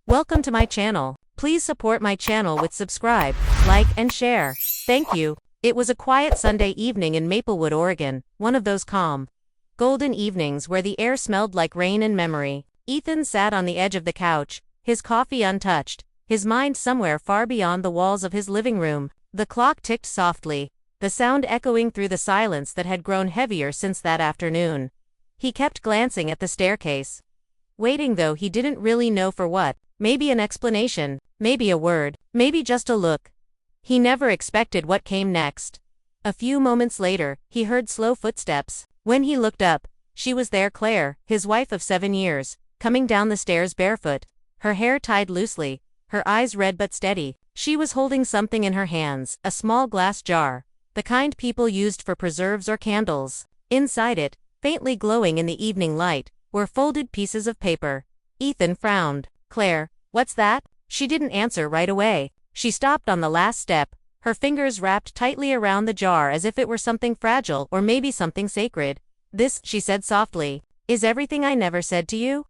Welcome to my channel. Please support my channel with subscribe, like, and share. Thank you. It was a quiet Sunday evening in Maplewood, Oregon, one of those calm, golden evenings where the air smelled like rain and memory. Ethan sat on the edge of the couch, his coffee untouched, his mind somewhere far beyond the walls of his living room. The clock ticked softly, the sound echoing through the silence that had grown heavier since that afternoon. He kept glancing at the staircase, waiting, though he didn't really know for what. Maybe an explanation, maybe a word, maybe just a look. He never expected what came next. A few moments later, he heard slow footsteps. When he looked up, she was there, Claire, his wife of 7 years, coming down the stairs barefoot, her hair tied loosely, her eyes red but steady. She was holding something in her hands, a small glass jar, the kind people used for preserves or candles. Inside it, faintly glowing in the evening light, were folded pieces of paper. Ethan frowned. "Claire, what's that?" She didn't answer right away. She stopped on the last step, her fingers wrapped tightly around the jar as if it were something fragile or maybe something sacred. "This," she said softly, "is everything I never said to you?"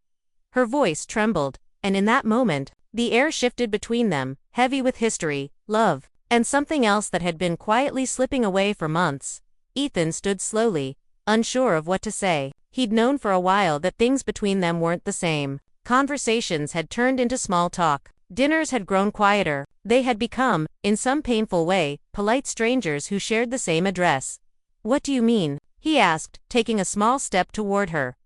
Her voice trembled, and in that moment, the air shifted between them, heavy with history, love, and something else that had been quietly slipping away for months. Ethan stood slowly, unsure of what to say. He'd known for a while that things between them weren't the same. Conversations had turned into small talk. Dinners had grown quieter. They had become, in some painful way, polite strangers who shared the same address. "What do you mean?" he asked, taking a small step toward her.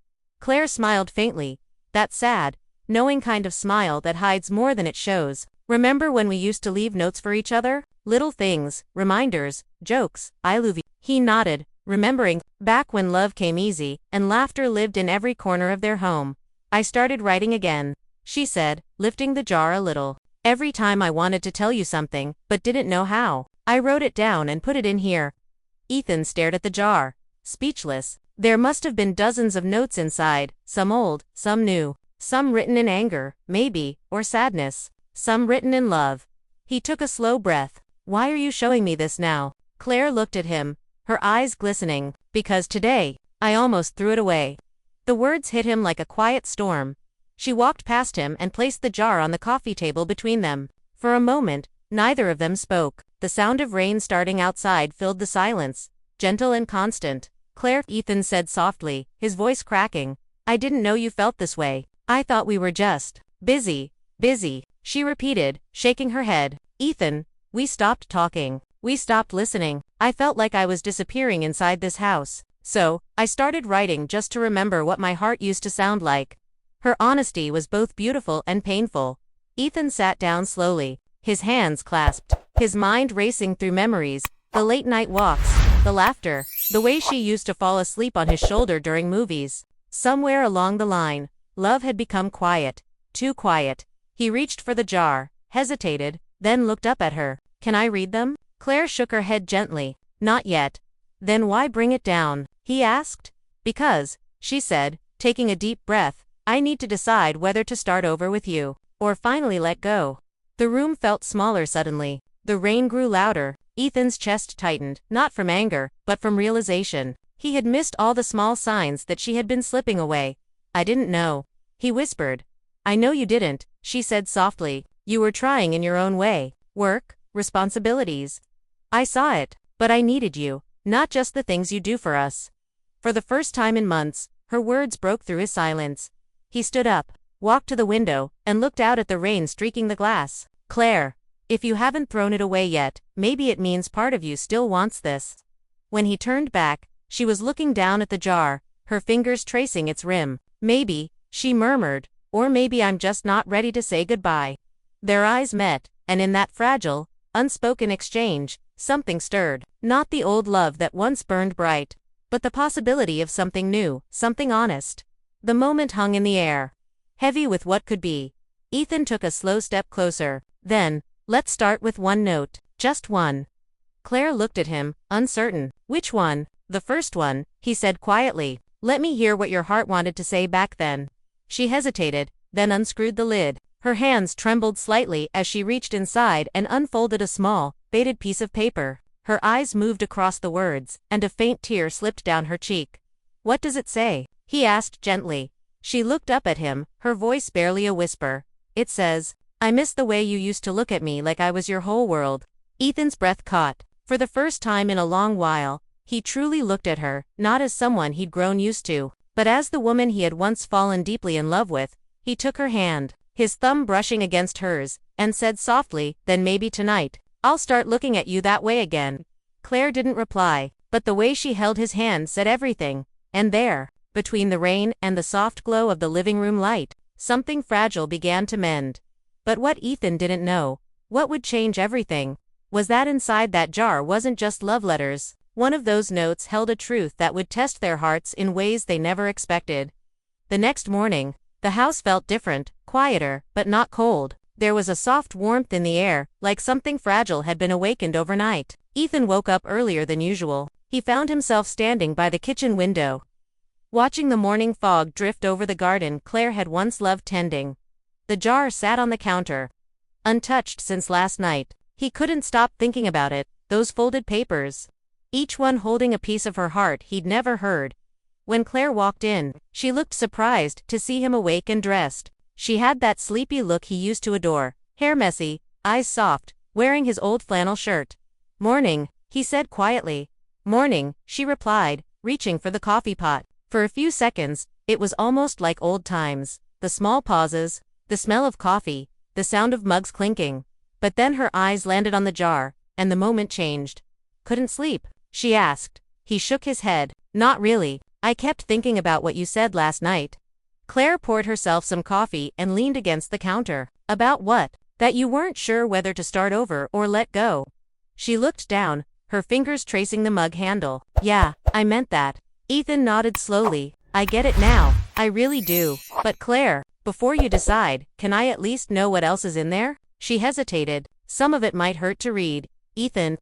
Claire smiled faintly, that sad, knowing kind of smile that hides more than it shows. "Remember when we used to leave notes for each other? Little things, reminders, jokes, I love you." He nodded, remembering, back when love came easy, and laughter lived in every corner of their home. "I started writing again," she said, lifting the jar a little. "Every time I wanted to tell you something, but didn't know how. I wrote it down and put it in here." Ethan stared at the jar, speechless. There must have been dozens of notes inside, some old, some new, some written in anger, maybe, or sadness, some written in love. He took a slow breath. "Why are you showing me this now?" Claire looked at him, her eyes glistening. "Because today, I almost threw it away." The words hit him like a quiet storm. She walked past him and placed the jar on the coffee table between them. For a moment, neither of them spoke. The sound of rain starting outside filled the silence, gentle and constant. "Claire," Ethan said softly, his voice cracking, "I didn't know you felt this way. I thought we were just busy." "Busy," she repeated, shaking her head. "Ethan, we stopped talking. We stopped listening. I felt like I was disappearing inside this house. So, I started writing just to remember what my heart used to sound like." Her honesty was both beautiful and painful. Ethan sat down slowly, his hands clasped, his mind racing through memories, the late night walks, the laughter, the way she used to fall asleep on his shoulder during movies. Somewhere along the line, love had become quiet, too quiet. He reached for the jar, hesitated, then looked up at her. "Can I read them?" Claire shook her head gently. "Not yet." "Then why bring it down?" he asked. "Because," she said, taking a deep breath, "I need to decide whether to start over with you, or finally let go." The room felt smaller suddenly. The rain grew louder. Ethan's chest tightened, not from anger, but from realization. He had missed all the small signs that she had been slipping away. "I didn't know," he whispered. "I know you didn't," she said softly. "You were trying in your own way. Work, responsibilities. I saw it, but I needed you, not just the things you do for us." For the first time in months, her words broke through his silence. He stood up, walked to the window, and looked out at the rain streaking the glass. "Claire, if you haven't thrown it away yet, maybe it means part of you still wants this." When he turned back, she was looking down at the jar, her fingers tracing its rim. "Maybe," she murmured, "or maybe I'm just not ready to say goodbye." Their eyes met, and in that fragile, unspoken exchange, something stirred. Not the old love that once burned bright, but the possibility of something new, something honest. The moment hung in the air, heavy with what could be. Ethan took a slow step closer. "Then, let's start with one note. Just one." Claire looked at him, uncertain. "Which one?" "The first one," he said quietly. "Let me hear what your heart wanted to say back then." She hesitated, then unscrewed the lid. Her hands trembled slightly as she reached inside and unfolded a small, faded piece of paper. Her eyes moved across the words, and a faint tear slipped down her cheek. "What does it say?" he asked gently. She looked up at him, her voice barely a whisper. It says, "I miss the way you used to look at me like I was your whole world." Ethan's breath caught. For the first time in a long while, he truly looked at her, not as someone he'd grown used to, but as the woman he had once fallen deeply in love with. He took her hand, his thumb brushing against hers, and said softly, "Then maybe tonight, I'll start looking at you that way again." Claire didn't reply, but the way she held his hand said everything. And there, between the rain and the soft glow of the living room light, something fragile began to mend. But what Ethan didn't know, what would change everything, was that inside that jar wasn't just love letters. One of those notes held a truth that would test their hearts in ways they never expected. The next morning, the house felt different, quieter, but not cold. There was a soft warmth in the air, like something fragile had been awakened overnight. Ethan woke up earlier than usual. He found himself standing by the kitchen window, watching the morning fog drift over the garden Claire had once loved tending. The jar sat on the counter, untouched since last night. He couldn't stop thinking about it, those folded papers, each one holding a piece of her heart he'd never heard. When Claire walked in, she looked surprised to see him awake and dressed. She had that sleepy look he used to adore, hair messy, eyes soft, wearing his old flannel shirt. "Morning," he said quietly. "Morning," she replied, reaching for the coffee pot. For a few seconds, it was almost like old times. The small pauses, the smell of coffee, the sound of mugs clinking. But then her eyes landed on the jar, and the moment changed. "Couldn't sleep?" she asked. He shook his head. "Not really. I kept thinking about what you said last night." Claire poured herself some coffee and leaned against the counter. "About what?" "That you weren't sure whether to start over or let go." She looked down, her fingers tracing the mug handle. "Yeah, I meant that." Ethan nodded slowly. "I get it now. I really do. But Claire, before you decide, can I at least know what else is in there?" She hesitated. "Some of it might hurt to read." "Ethan."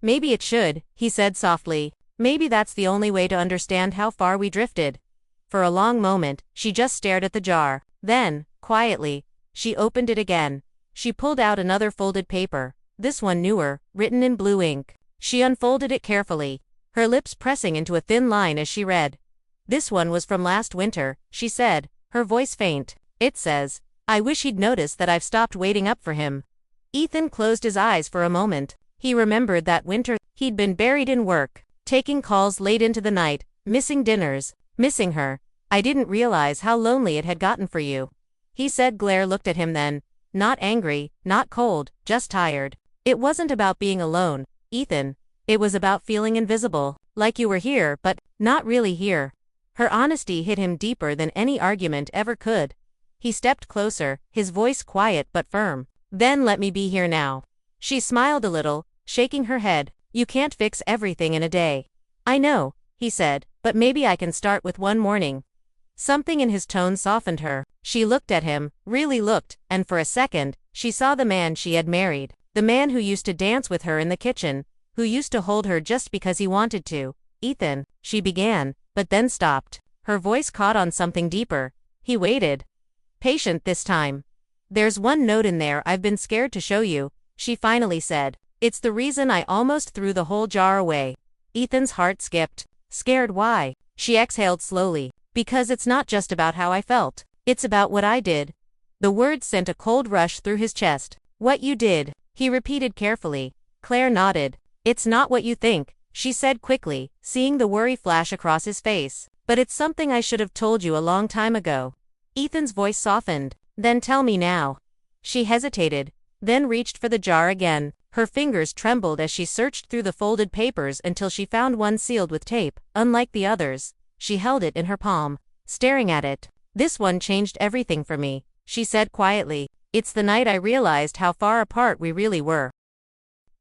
"Maybe it should," he said softly. "Maybe that's the only way to understand how far we drifted." For a long moment, she just stared at the jar. Then, quietly, she opened it again. She pulled out another folded paper, this one newer, written in blue ink. She unfolded it carefully, her lips pressing into a thin line as she read. "This one was from last winter," she said, her voice faint. "It says, I wish he'd noticed that I've stopped waiting up for him." Ethan closed his eyes for a moment. He remembered that winter he'd been buried in work, taking calls late into the night, missing dinners, missing her. "I didn't realize how lonely it had gotten for you," he said. Claire looked at him then. Not angry, not cold, just tired. "It wasn't about being alone, Ethan. It was about feeling invisible, like you were here but not really here." Her honesty hit him deeper than any argument ever could. He stepped closer, his voice quiet but firm. "Then let me be here now." She smiled a little, shaking her head. "You can't fix everything in a day." "I know," he said, "but maybe I can start with one morning." Something in his tone softened her. She looked at him, really looked, and for a second, she saw the man she had married. The man who used to dance with her in the kitchen, who used to hold her just because he wanted to. "Ethan," she began, but then stopped. Her voice caught on something deeper. He waited. Patient this time. "There's one note in there I've been scared to show you," she finally said. "It's the reason I almost threw the whole jar away." Ethan's heart skipped. "Scared why?" She exhaled slowly. "Because it's not just about how I felt. It's about what I did." The words sent a cold rush through his chest. "What you did," he repeated carefully. Claire nodded. "It's not what you think," she said quickly, seeing the worry flash across his face. "But it's something I should have told you a long time ago." Ethan's voice softened. "Then tell me now." She hesitated, then reached for the jar again. Her fingers trembled as she searched through the folded papers until she found one sealed with tape. Unlike the others, she held it in her palm, staring at it. "This one changed everything for me," she said quietly. "It's the night I realized how far apart we really were."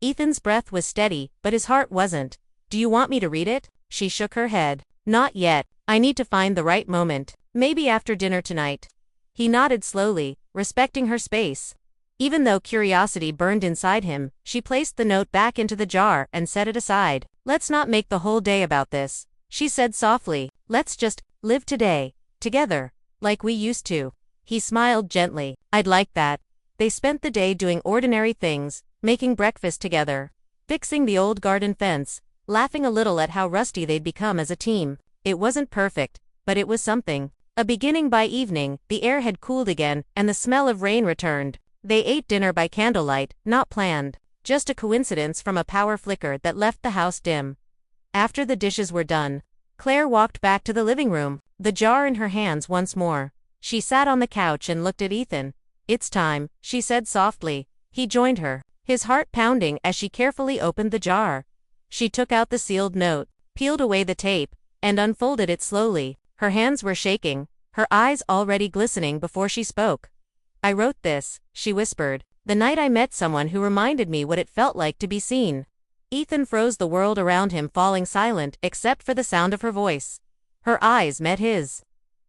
Ethan's breath was steady, but his heart wasn't. "Do you want me to read it?" She shook her head. "Not yet. I need to find the right moment. Maybe after dinner tonight." He nodded slowly, respecting her space. Even though curiosity burned inside him, she placed the note back into the jar and set it aside. "Let's not make the whole day about this," she said softly. "Let's just live today, together, like we used to." He smiled gently. "I'd like that." They spent the day doing ordinary things, making breakfast together, fixing the old garden fence, laughing a little at how rusty they'd become as a team. It wasn't perfect, but it was something. A beginning. By evening, the air had cooled again, and the smell of rain returned. They ate dinner by candlelight, not planned. Just a coincidence from a power flicker that left the house dim. After the dishes were done, Claire walked back to the living room, the jar in her hands once more. She sat on the couch and looked at Ethan. "It's time," she said softly. He joined her, his heart pounding as she carefully opened the jar. She took out the sealed note, peeled away the tape, and unfolded it slowly. Her hands were shaking, her eyes already glistening before she spoke. "I wrote this," she whispered, "the night I met someone who reminded me what it felt like to be seen." Ethan froze, the world around him falling silent except for the sound of her voice. Her eyes met his,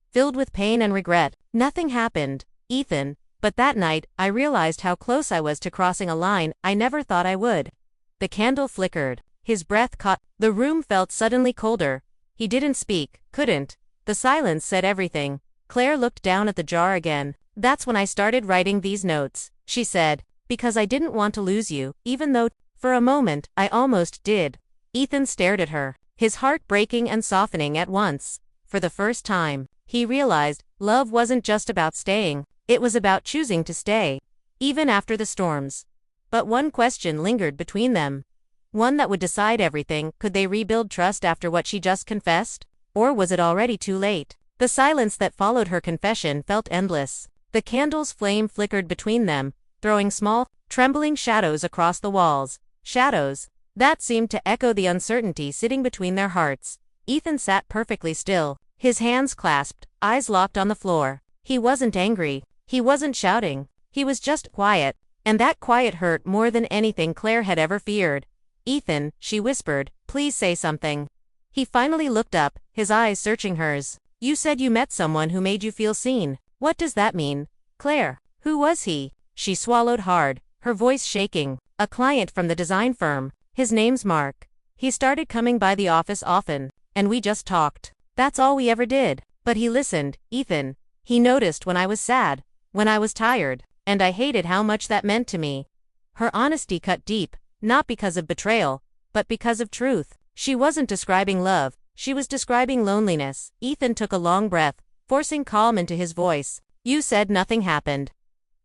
filled with pain and regret. "Nothing happened, Ethan, but that night, I realized how close I was to crossing a line I never thought I would." The candle flickered. His breath caught. The room felt suddenly colder. He didn't speak, couldn't. The silence said everything. Claire looked down at the jar again. "That's when I started writing these notes," she said, "because I didn't want to lose you, even though, for a moment, I almost did." Ethan stared at her, his heart breaking and softening at once. For the first time, he realized love wasn't just about staying, it was about choosing to stay, even after the storms. But one question lingered between them. One that would decide everything. Could they rebuild trust after what she just confessed? Or was it already too late? The silence that followed her confession felt endless. The candle's flame flickered between them, throwing small, trembling shadows across the walls. Shadows that seemed to echo the uncertainty sitting between their hearts. Ethan sat perfectly still, his hands clasped, eyes locked on the floor. He wasn't angry, he wasn't shouting, he was just quiet, and that quiet hurt more than anything Claire had ever feared. "Ethan," she whispered, "please say something." He finally looked up, his eyes searching hers. "You said you met someone who made you feel seen. What does that mean, Claire? Who was he?" She swallowed hard, her voice shaking. "A client from the design firm. His name's Mark. He started coming by the office often, and we just talked. That's all we ever did. But he listened, Ethan. He noticed when I was sad, when I was tired, and I hated how much that meant to me." Her honesty cut deep, not because of betrayal, but because of truth. She wasn't describing love, she was describing loneliness. Ethan took a long breath, forcing calm into his voice. "You said nothing happened."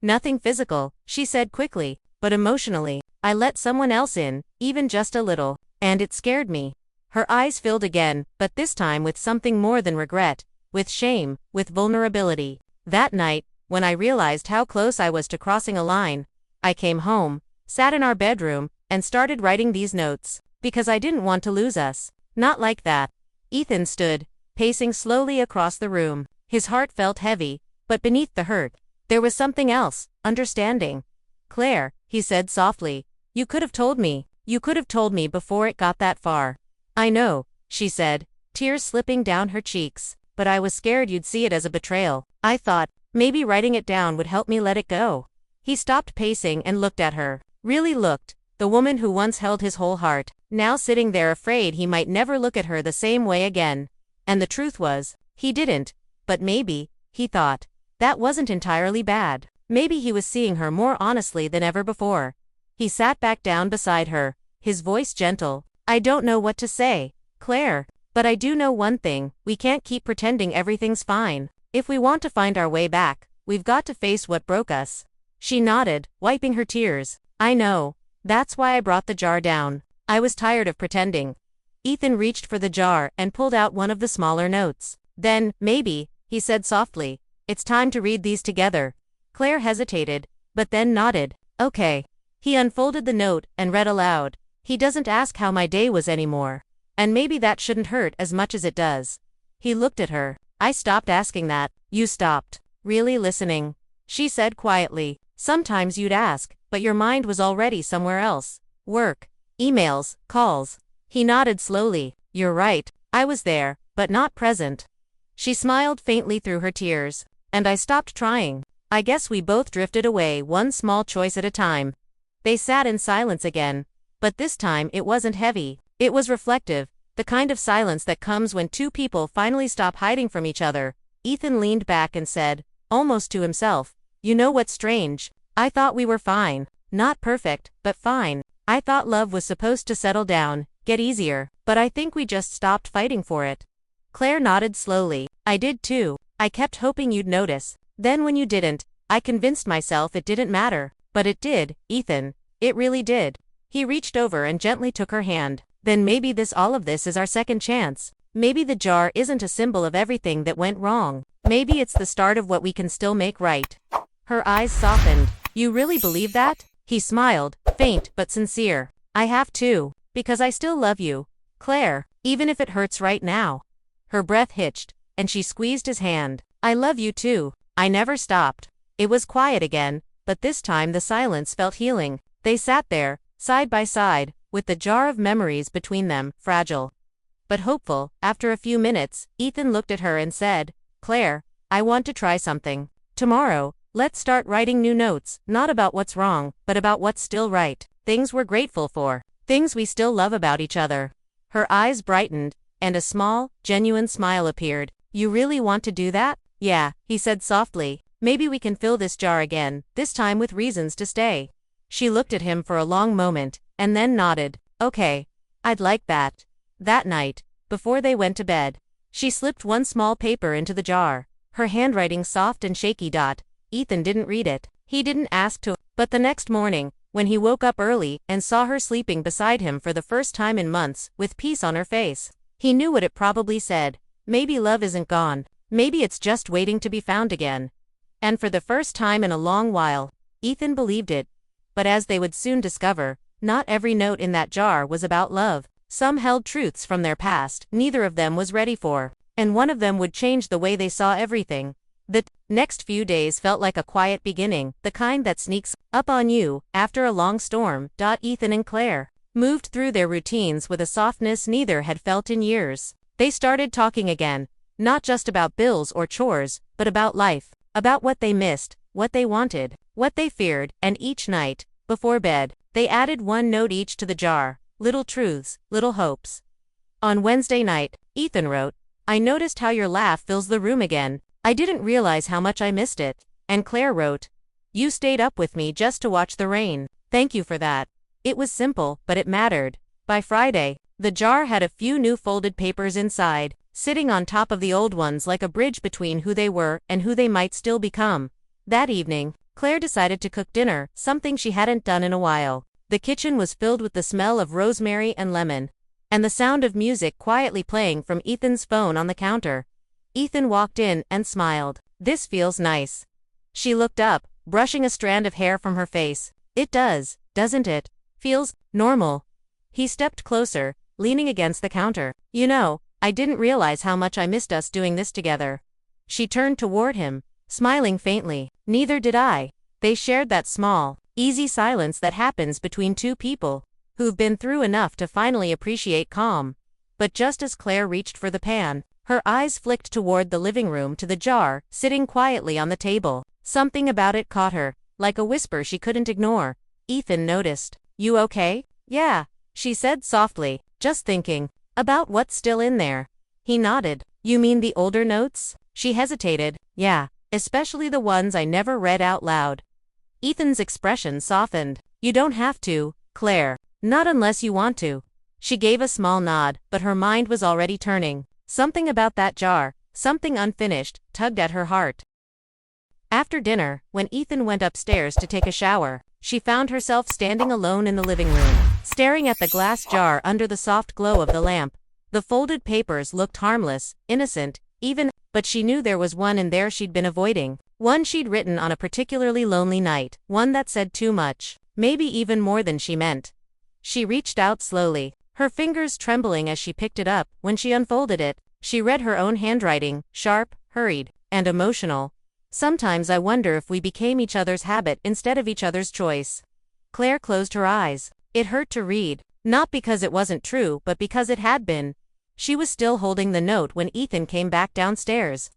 "Nothing physical," she said quickly, "but emotionally. I let someone else in, even just a little, and it scared me." Her eyes filled again, but this time with something more than regret, with shame, with vulnerability. "That night, when I realized how close I was to crossing a line, I came home, sat in our bedroom, and started writing these notes, because I didn't want to lose us." "Not like that." Ethan stood, pacing slowly across the room. His heart felt heavy, but beneath the hurt, there was something else, understanding. "Claire," he said softly, "you could have told me. You could have told me before it got that far." "I know," she said, tears slipping down her cheeks, "but I was scared you'd see it as a betrayal. I thought, maybe writing it down would help me let it go." He stopped pacing and looked at her. Really looked. The woman who once held his whole heart, now sitting there afraid he might never look at her the same way again. And the truth was, he didn't. But maybe, he thought, that wasn't entirely bad. Maybe he was seeing her more honestly than ever before. He sat back down beside her, his voice gentle. "I don't know what to say, Claire, but I do know one thing, we can't keep pretending everything's fine. If we want to find our way back, we've got to face what broke us." She nodded, wiping her tears. "I know. That's why I brought the jar down. I was tired of pretending." Ethan reached for the jar and pulled out one of the smaller notes. "Then, maybe," he said softly, "it's time to read these together." Claire hesitated, but then nodded. "Okay." He unfolded the note and read aloud. "He doesn't ask how my day was anymore. And maybe that shouldn't hurt as much as it does." He looked at her. "I stopped asking that." "You stopped really listening," she said quietly. "Sometimes you'd ask, but your mind was already somewhere else. Work, emails, calls." He nodded slowly. "You're right. I was there, but not present." She smiled faintly through her tears. "And I stopped trying. I guess we both drifted away one small choice at a time." They sat in silence again. But this time it wasn't heavy. It was reflective, the kind of silence that comes when two people finally stop hiding from each other. Ethan leaned back and said, almost to himself, "You know what's strange? I thought we were fine. Not perfect, but fine. I thought love was supposed to settle down, get easier, but I think we just stopped fighting for it." Claire nodded slowly. "I did too. I kept hoping you'd notice. Then when you didn't, I convinced myself it didn't matter. But it did, Ethan. It really did. He reached over and gently took her hand. Then maybe all of this is our second chance. Maybe the jar isn't a symbol of everything that went wrong. Maybe it's the start of what we can still make right. Her eyes softened. You really believe that? He smiled, faint but sincere. I have to. Because I still love you, Claire, even if it hurts right now. Her breath hitched, and she squeezed his hand. I love you too. I never stopped. It was quiet again, but this time the silence felt healing. They sat there, side by side, with the jar of memories between them, fragile but hopeful. After a few minutes, Ethan looked at her and said, Claire, I want to try something. Tomorrow, let's start writing new notes, not about what's wrong, but about what's still right. Things we're grateful for. Things we still love about each other. Her eyes brightened, and a small, genuine smile appeared. You really want to do that? Yeah, he said softly. Maybe we can fill this jar again, this time with reasons to stay. She looked at him for a long moment, and then nodded. Okay. I'd like that. That night, before they went to bed, she slipped one small paper into the jar, her handwriting soft and shaky. Ethan didn't read it. He didn't ask to, but the next morning, when he woke up early and saw her sleeping beside him for the first time in months, with peace on her face, he knew what it probably said. Maybe love isn't gone. Maybe it's just waiting to be found again. And for the first time in a long while, Ethan believed it. But as they would soon discover, not every note in that jar was about love. Some held truths from their past neither of them was ready for, and one of them would change the way they saw everything. The next few days felt like a quiet beginning, the kind that sneaks up on you after a long storm. Ethan and Claire moved through their routines with a softness neither had felt in years. They started talking again, not just about bills or chores, but about life, about what they missed, what they wanted, what they feared, and each night, before bed, they added one note each to the jar. Little truths, little hopes. On Wednesday night, Ethan wrote, I noticed how your laugh fills the room again. I didn't realize how much I missed it. And Claire wrote, you stayed up with me just to watch the rain. Thank you for that. It was simple, but it mattered. By Friday, the jar had a few new folded papers inside, sitting on top of the old ones like a bridge between who they were and who they might still become. That evening, Claire decided to cook dinner, something she hadn't done in a while. The kitchen was filled with the smell of rosemary and lemon, and the sound of music quietly playing from Ethan's phone on the counter. Ethan walked in and smiled. This feels nice. She looked up, brushing a strand of hair from her face. It does, doesn't it? Feels normal. He stepped closer, leaning against the counter. You know, I didn't realize how much I missed us doing this together. She turned toward him, smiling faintly. Neither did I. They shared that small, easy silence that happens between two people who've been through enough to finally appreciate calm. But just as Claire reached for the pan, her eyes flicked toward the living room to the jar, sitting quietly on the table. Something about it caught her, like a whisper she couldn't ignore. Ethan noticed. You okay? Yeah, she said softly, just thinking about what's still in there. He nodded. You mean the older notes? She hesitated. Yeah, especially the ones I never read out loud. Ethan's expression softened. You don't have to, Claire. Not unless you want to. She gave a small nod, but her mind was already turning. Something about that jar, something unfinished, tugged at her heart. After dinner, when Ethan went upstairs to take a shower, she found herself standing alone in the living room, staring at the glass jar under the soft glow of the lamp. The folded papers looked harmless, innocent, even, but she knew there was one in there she'd been avoiding. One she'd written on a particularly lonely night, one that said too much, maybe even more than she meant. She reached out slowly, her fingers trembling as she picked it up. When she unfolded it, she read her own handwriting, sharp, hurried, and emotional. Sometimes I wonder if we became each other's habit instead of each other's choice. Claire closed her eyes. It hurt to read, not because it wasn't true, but because it had been. She was still holding the note when Ethan came back downstairs.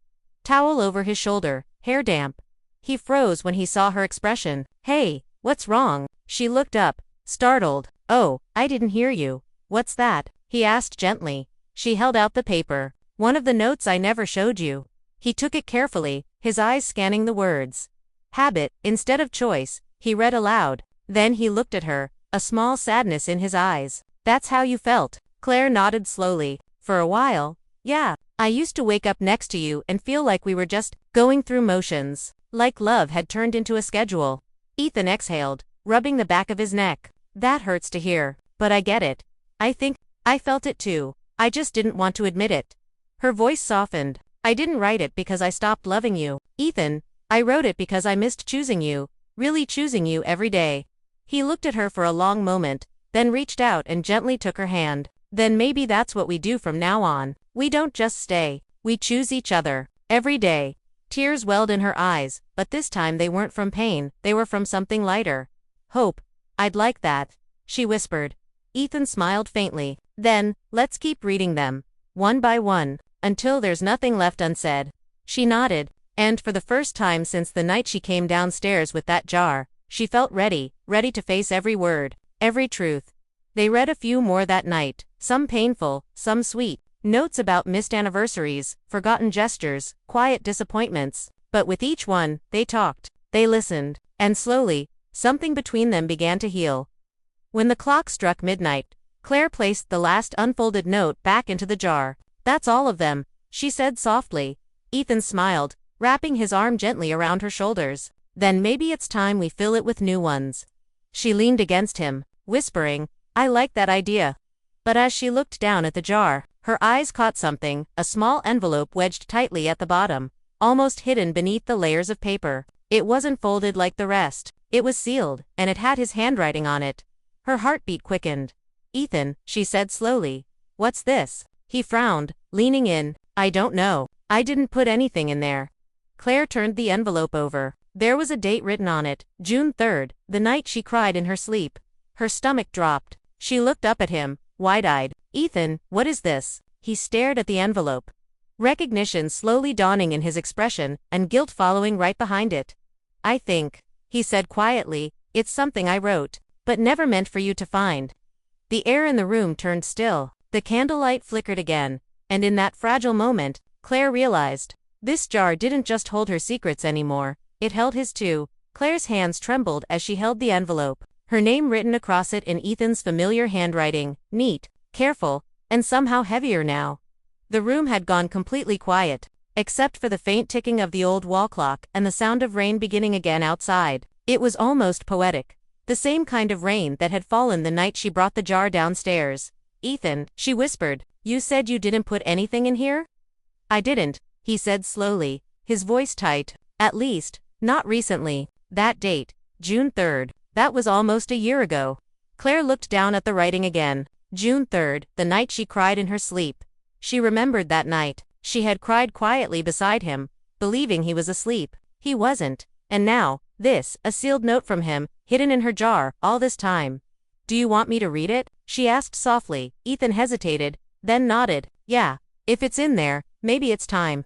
Towel over his shoulder, hair damp. He froze when he saw her expression. Hey, what's wrong? She looked up, startled. Oh, I didn't hear you. What's that? He asked gently. She held out the paper. One of the notes I never showed you. He took it carefully, his eyes scanning the words. Habit, instead of choice, he read aloud. Then he looked at her, a small sadness in his eyes. That's how you felt. Claire nodded slowly. For a while, Yeah, I used to wake up next to you and feel like we were just going through motions. Like love had turned into a schedule. Ethan exhaled, rubbing the back of his neck. That hurts to hear, but I get it. I think I felt it too. I just didn't want to admit it. Her voice softened. I didn't write it because I stopped loving you, Ethan. I wrote it because I missed choosing you, really choosing you every day. He looked at her for a long moment, then reached out and gently took her hand. Then maybe that's what we do from now on. We don't just stay. We choose each other. Every day. Tears welled in her eyes, but this time they weren't from pain, they were from something lighter. Hope. I'd like that, she whispered. Ethan smiled faintly. Then, let's keep reading them, one by one, until there's nothing left unsaid. She nodded, and for the first time since the night she came downstairs with that jar, she felt ready to face every word, every truth. They read a few more that night, some painful, some sweet. Notes about missed anniversaries, forgotten gestures, quiet disappointments. But with each one, they talked, they listened, and slowly, something between them began to heal. When the clock struck midnight, Claire placed the last unfolded note back into the jar. That's all of them, she said softly. Ethan smiled, wrapping his arm gently around her shoulders. Then maybe it's time we fill it with new ones. She leaned against him, whispering, I like that idea. But as she looked down at the jar, her eyes caught something, a small envelope wedged tightly at the bottom, almost hidden beneath the layers of paper. It wasn't folded like the rest. It was sealed, and it had his handwriting on it. Her heartbeat quickened. Ethan, she said slowly. What's this? He frowned, leaning in. I don't know. I didn't put anything in there. Claire turned the envelope over. There was a date written on it, June 3rd, the night she cried in her sleep. Her stomach dropped. She looked up at him, wide-eyed. Ethan, what is this? He stared at the envelope. Recognition slowly dawning in his expression, and guilt following right behind it. I think, he said quietly, it's something I wrote, but never meant for you to find. The air in the room turned still. The candlelight flickered again, and in that fragile moment, Claire realized, this jar didn't just hold her secrets anymore, it held his too. Claire's hands trembled as she held the envelope, her name written across it in Ethan's familiar handwriting, neat, careful, and somehow heavier now. The room had gone completely quiet, except for the faint ticking of the old wall clock and the sound of rain beginning again outside. It was almost poetic. The same kind of rain that had fallen the night she brought the jar downstairs. Ethan, she whispered, you said you didn't put anything in here? I didn't, he said slowly, his voice tight. At least, not recently. That date, June 3rd, that was almost a year ago. Claire looked down at the writing again. June 3rd, the night she cried in her sleep. She remembered that night. She had cried quietly beside him, believing he was asleep. He wasn't. And now, this, a sealed note from him, hidden in her jar, all this time. Do you want me to read it? She asked softly. Ethan hesitated, then nodded. Yeah, if it's in there, maybe it's time.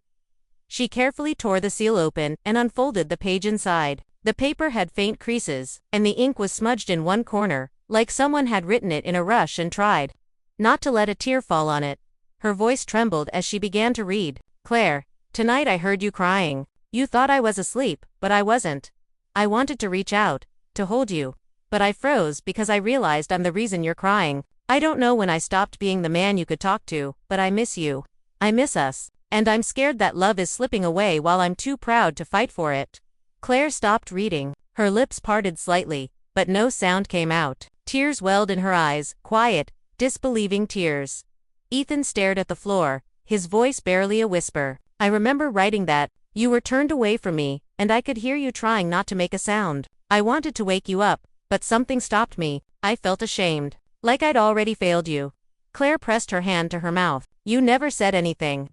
She carefully tore the seal open and unfolded the page inside. The paper had faint creases, and the ink was smudged in one corner, like someone had written it in a rush and tried not to let a tear fall on it. Her voice trembled as she began to read. Claire, tonight I heard you crying. You thought I was asleep, but I wasn't. I wanted to reach out, to hold you, but I froze because I realized I'm the reason you're crying. I don't know when I stopped being the man you could talk to, but I miss you. I miss us, and I'm scared that love is slipping away while I'm too proud to fight for it. Claire stopped reading. Her lips parted slightly, but no sound came out. Tears welled in her eyes, quiet, disbelieving tears. Ethan stared at the floor, his voice barely a whisper. I remember writing that. You were turned away from me, and I could hear you trying not to make a sound. I wanted to wake you up, but something stopped me. I felt ashamed. Like I'd already failed you. Claire pressed her hand to her mouth. You never said anything.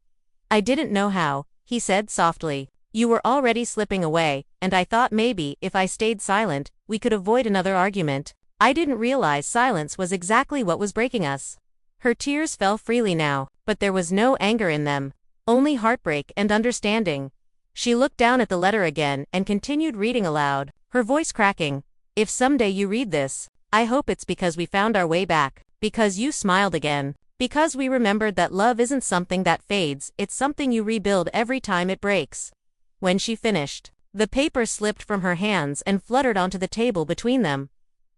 I didn't know how, he said softly. You were already slipping away, and I thought maybe, if I stayed silent, we could avoid another argument. I didn't realize silence was exactly what was breaking us. Her tears fell freely now, but there was no anger in them. Only heartbreak and understanding. She looked down at the letter again and continued reading aloud, her voice cracking. If someday you read this, I hope it's because we found our way back, because you smiled again, because we remembered that love isn't something that fades, it's something you rebuild every time it breaks. When she finished, the paper slipped from her hands and fluttered onto the table between them.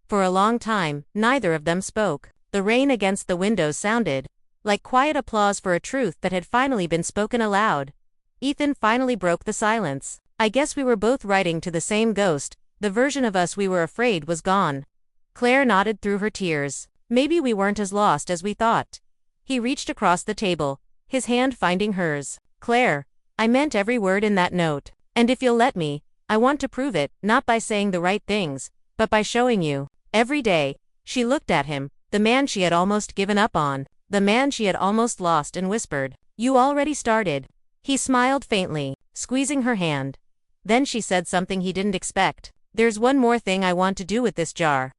For a long time, neither of them spoke. The rain against the windows sounded, like quiet applause for a truth that had finally been spoken aloud. Ethan finally broke the silence. I guess we were both writing to the same ghost. The version of us we were afraid was gone. Claire nodded through her tears. Maybe we weren't as lost as we thought. He reached across the table, his hand finding hers. Claire, I meant every word in that note. And if you'll let me, I want to prove it, not by saying the right things, but by showing you. Every day. She looked at him, the man she had almost given up on, the man she had almost lost, and whispered, "You already started." He smiled faintly, squeezing her hand. Then she said something he didn't expect. "There's one more thing I want to do with this jar."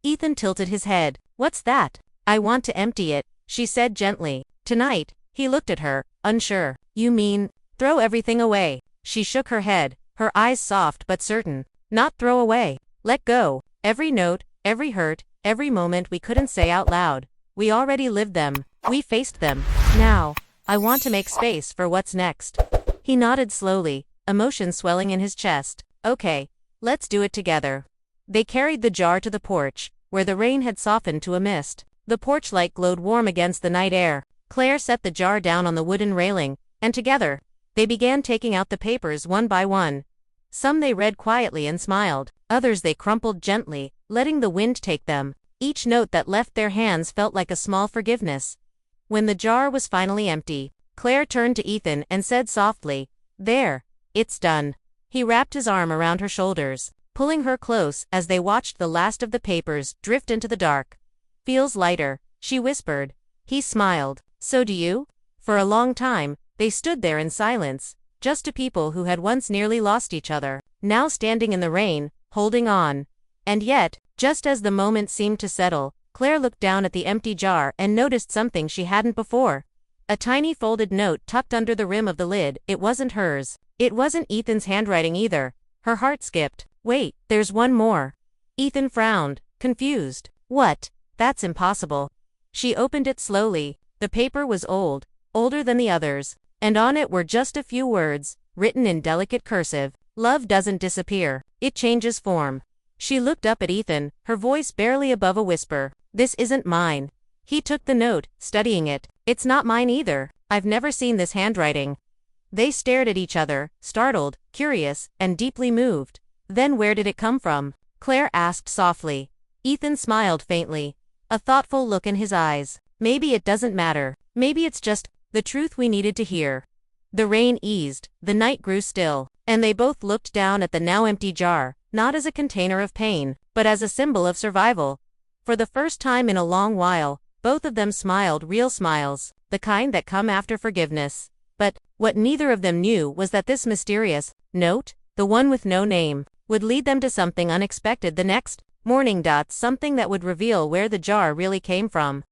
Ethan tilted his head. "What's that?" "I want to empty it," she said gently. "Tonight." He looked at her, unsure. "You mean, throw everything away?" She shook her head, her eyes soft but certain. "Not throw away. Let go. Every note, every hurt, every moment we couldn't say out loud. We already lived them. We faced them. Now, I want to make space for what's next." He nodded slowly, emotion swelling in his chest. "Okay, let's do it together." They carried the jar to the porch, where the rain had softened to a mist. The porch light glowed warm against the night air. Claire set the jar down on the wooden railing, and together, they began taking out the papers one by one. Some they read quietly and smiled, others they crumpled gently, letting the wind take them. Each note that left their hands felt like a small forgiveness. When the jar was finally empty, Claire turned to Ethan and said softly, "There, it's done." He wrapped his arm around her shoulders, pulling her close as they watched the last of the papers drift into the dark. "Feels lighter," she whispered. He smiled. "So do you?" For a long time, they stood there in silence, just two people who had once nearly lost each other, now standing in the rain, holding on. And yet, just as the moment seemed to settle, Claire looked down at the empty jar and noticed something she hadn't before. A tiny folded note tucked under the rim of the lid. It wasn't hers. It wasn't Ethan's handwriting either. Her heart skipped. "Wait, there's one more." Ethan frowned, confused. "What? That's impossible." She opened it slowly. The paper was old, older than the others, and on it were just a few words, written in delicate cursive. "Love doesn't disappear. It changes form." She looked up at Ethan, her voice barely above a whisper. "This isn't mine." He took the note, studying it. "It's not mine either. I've never seen this handwriting." They stared at each other, startled, curious, and deeply moved. "Then where did it come from?" Claire asked softly. Ethan smiled faintly, a thoughtful look in his eyes. "Maybe it doesn't matter. Maybe it's just the truth we needed to hear." The rain eased, the night grew still, and they both looked down at the now empty jar, not as a container of pain, but as a symbol of survival. For the first time in a long while, both of them smiled real smiles, the kind that come after forgiveness. But what neither of them knew was that this mysterious note, the one with no name, would lead them to something unexpected the next morning. Something that would reveal where the jar really came from.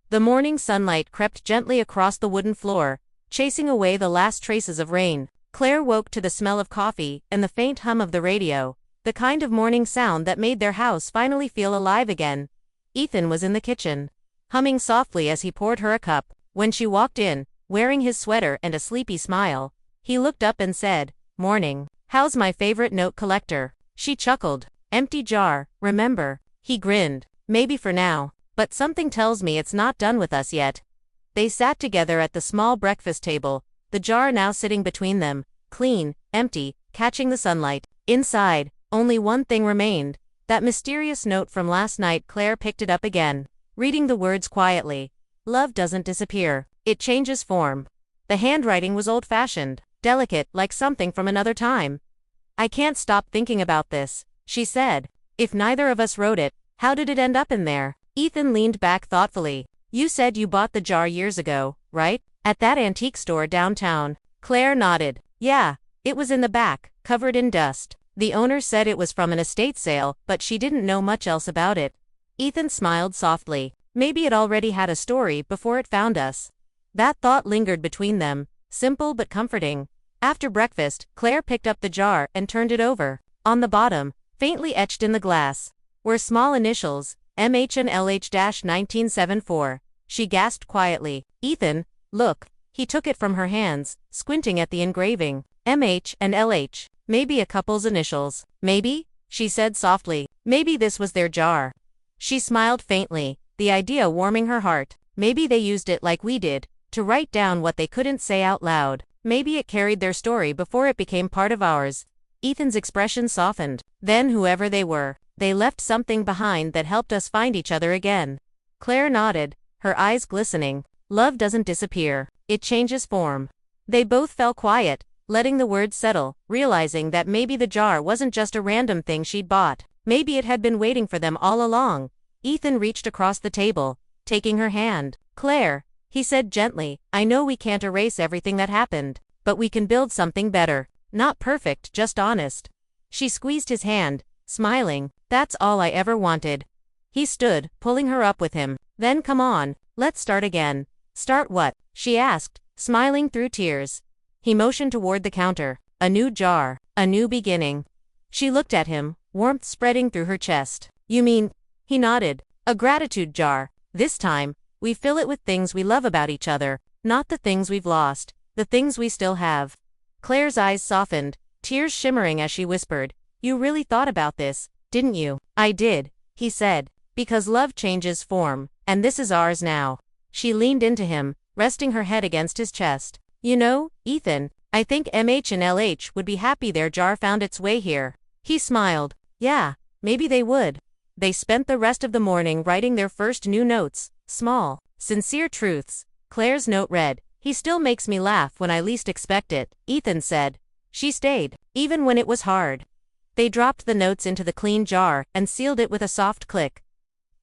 The morning sunlight crept gently across the wooden floor, chasing away the last traces of rain. Claire woke to the smell of coffee and the faint hum of the radio, the kind of morning sound that made their house finally feel alive again. Ethan was in the kitchen, humming softly as he poured her a cup. When she walked in, wearing his sweater and a sleepy smile, he looked up and said, "Morning. How's my favorite note collector?" She chuckled. "Empty jar, remember?" He grinned. "Maybe for now, but something tells me it's not done with us yet." They sat together at the small breakfast table, the jar now sitting between them, clean, empty, catching the sunlight. Inside, only one thing remained, that mysterious note from last night. Claire picked it up again, reading the words quietly. "Love doesn't disappear. It changes form." The handwriting was old-fashioned, delicate, like something from another time. "I can't stop thinking about this," she said. "If neither of us wrote it, how did it end up in there?" Ethan leaned back thoughtfully. "You said you bought the jar years ago, right? At that antique store downtown." Claire nodded. "Yeah, it was in the back, covered in dust. The owner said it was from an estate sale, but she didn't know much else about it." Ethan smiled softly. Maybe it already had a story before it found us. That thought lingered between them, simple but comforting. After breakfast, Claire picked up the jar and turned it over. On the bottom, faintly etched in the glass, were small initials, MH and LH-1974. She gasped quietly. "Ethan, look." He took it from her hands, squinting at the engraving. MH and LH. Maybe a couple's initials. "Maybe," she said softly, "maybe this was their jar." She smiled faintly, the idea warming her heart. Maybe they used it like we did, to write down what they couldn't say out loud. Maybe it carried their story before it became part of ours. Ethan's expression softened. Then whoever they were, they left something behind that helped us find each other again. Claire nodded, her eyes glistening. Love doesn't disappear. It changes form. They both fell quiet, letting the words settle, realizing that maybe the jar wasn't just a random thing she'd bought. Maybe it had been waiting for them all along. Ethan reached across the table, taking her hand. Claire, he said gently, I know we can't erase everything that happened, but we can build something better. Not perfect, just honest. She squeezed his hand, smiling. That's all I ever wanted. He stood, pulling her up with him. Then come on, let's start again. Start what? She asked, smiling through tears. He motioned toward the counter. A new jar, a new beginning. She looked at him, warmth spreading through her chest. You mean? He nodded. A gratitude jar. This time, we fill it with things we love about each other, not the things we've lost, the things we still have. Claire's eyes softened, tears shimmering as she whispered, You really thought about this, didn't you? I did, he said, because love changes form, and this is ours now. She leaned into him, resting her head against his chest. You know, Ethan, I think MH&LH would be happy their jar found its way here. He smiled. Yeah, maybe they would. They spent the rest of the morning writing their first new notes, small, sincere truths. Claire's note read, He still makes me laugh when I least expect it, Ethan said. She stayed, even when it was hard. They dropped the notes into the clean jar and sealed it with a soft click.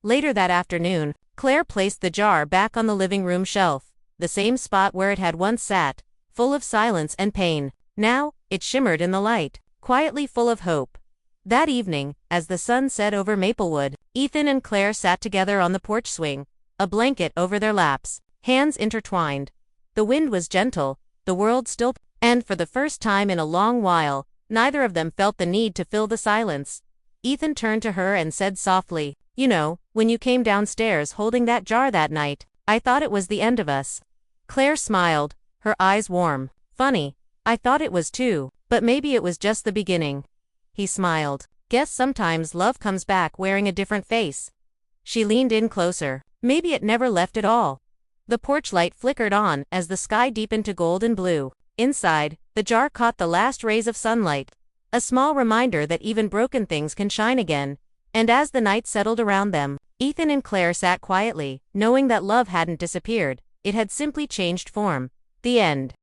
Later that afternoon, Claire placed the jar back on the living room shelf, the same spot where it had once sat, full of silence and pain. Now, it shimmered in the light, quietly full of hope. That evening, as the sun set over Maplewood, Ethan and Claire sat together on the porch swing, a blanket over their laps, hands intertwined. The wind was gentle, the world still, and for the first time in a long while, neither of them felt the need to fill the silence. Ethan turned to her and said softly, You know, when you came downstairs holding that jar that night, I thought it was the end of us. Claire smiled, her eyes warm. Funny, I thought it was too, but maybe it was just the beginning. He smiled. Guess sometimes love comes back wearing a different face. She leaned in closer. Maybe it never left at all. The porch light flickered on as the sky deepened to gold and blue. Inside, the jar caught the last rays of sunlight. A small reminder that even broken things can shine again. And as the night settled around them, Ethan and Claire sat quietly, knowing that love hadn't disappeared. It had simply changed form. The end.